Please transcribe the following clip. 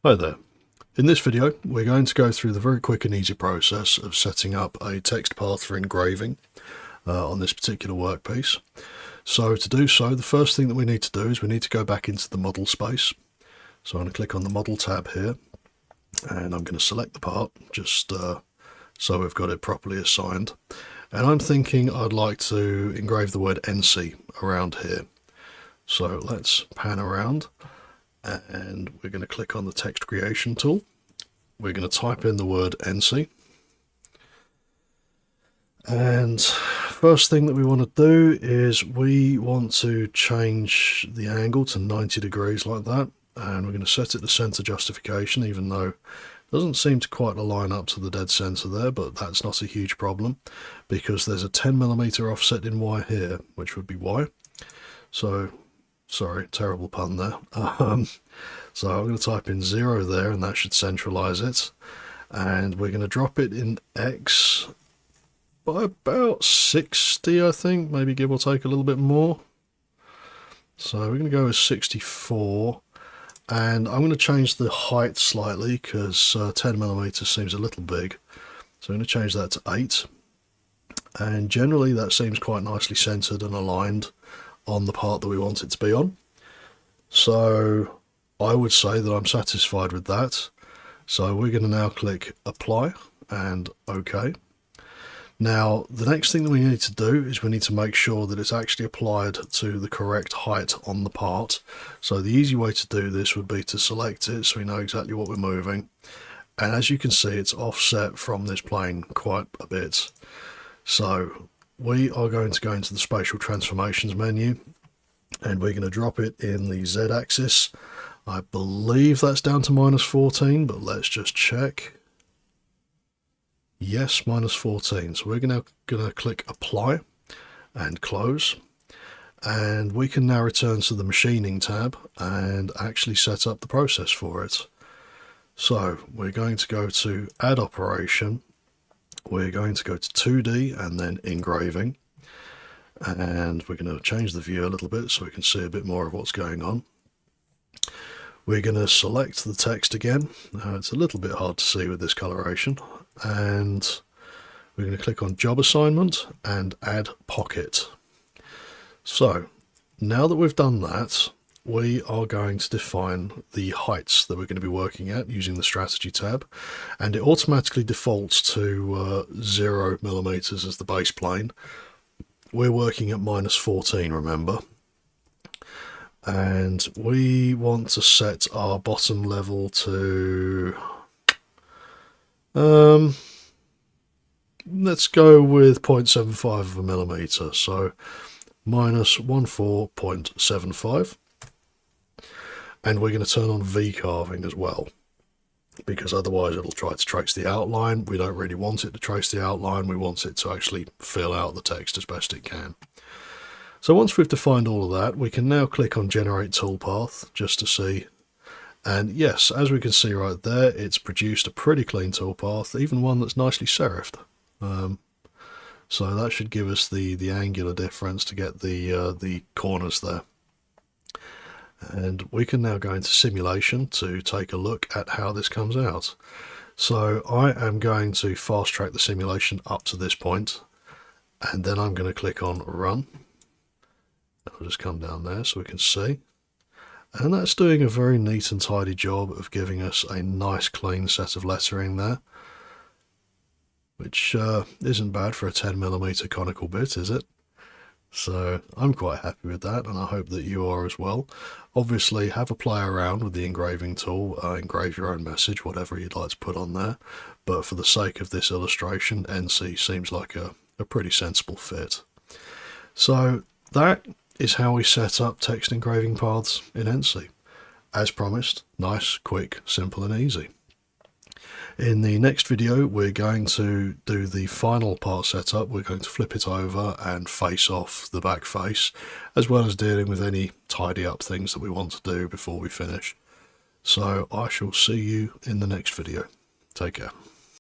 Hi there. In this video we're going to go through the very quick and easy process of setting up a text path for engraving on this particular workpiece. So to do so, the first thing that we need to do is we need to go back into the model space. So I'm going to click on the model tab here and I'm going to select the part just so we've got it properly assigned. And I'm thinking I'd like to engrave the word ENCY around here. So let's pan around. And we're going to click on the text creation tool. We're going to type in the word ENCY. And first thing that we want to do is we want to change the angle to 90 degrees like that. And we're going to set it to center justification, even though it doesn't seem to quite align up to the dead center there, but that's not a huge problem because there's a 10mm offset in Y here, which would be Y. So sorry, terrible pun there. So I'm going to type in 0 there and that should centralize it. And we're going to drop it in X by about 60, I think, maybe give or take a little bit more. So we're going to go with 64. And I'm going to change the height slightly because 10mm seems a little big. So I'm going to change that to 8. And generally that seems quite nicely centered and aligned on the part that we want it to be on. So I would say that I'm satisfied with that. So we're going to now click apply and OK. Now the next thing that we need to do is we need to make sure that it's actually applied to the correct height on the part. So the easy way to do this would be to select it so we know exactly what we're moving. And as you can see, it's offset from this plane quite a bit. So we are going to go into the spatial transformations menu and we're going to drop it in the Z axis. I believe that's down to -14, but let's just check. Yes, -14. So we're going to click apply and close. And we can now return to the machining tab and actually set up the process for it. So we're going to go to add operation. We're going to go to 2D and then engraving. And we're going to change the view a little bit so we can see a bit more of what's going on. We're going to select the text again. It's a little bit hard to see with this coloration. And we're going to click on job assignment and add pocket. So now that we've done that, we are going to define the heights that we're going to be working at using the strategy tab, and it automatically defaults to 0mm as the base plane. We're working at -14, remember, and we want to set our bottom level to let's go with 0.75 of a millimeter, so -14.75. And we're going to turn on V carving as well, because otherwise it'll try to trace the outline. We don't really want it to trace the outline. We want it to actually fill out the text as best it can. So once we've defined all of that, we can now click on generate toolpath just to see. And yes, as we can see right there, it's produced a pretty clean toolpath, even one that's nicely serifed. So that should give us the angular difference to get the corners there. And we can now go into simulation to take a look at how this comes out. So I am going to fast track the simulation up to this point, and then I'm going to click on run. I'll just come down there so we can see. And that's doing a very neat and tidy job of giving us a nice clean set of lettering there, which isn't bad for a 10mm conical bit, is it? So I'm quite happy with that, and I hope that you are as well. Obviously have a play around with the engraving tool, engrave your own message, whatever you'd like to put on there, but for the sake of this illustration, ENCY seems like a pretty sensible fit. So that is how we set up text engraving paths in ENCY. As promised, nice, quick, simple and easy. In the next video, we're going to do the final part setup. We're going to flip it over and face off the back face, as well as dealing with any tidy up things that we want to do before we finish. So I shall see you in the next video. Take care.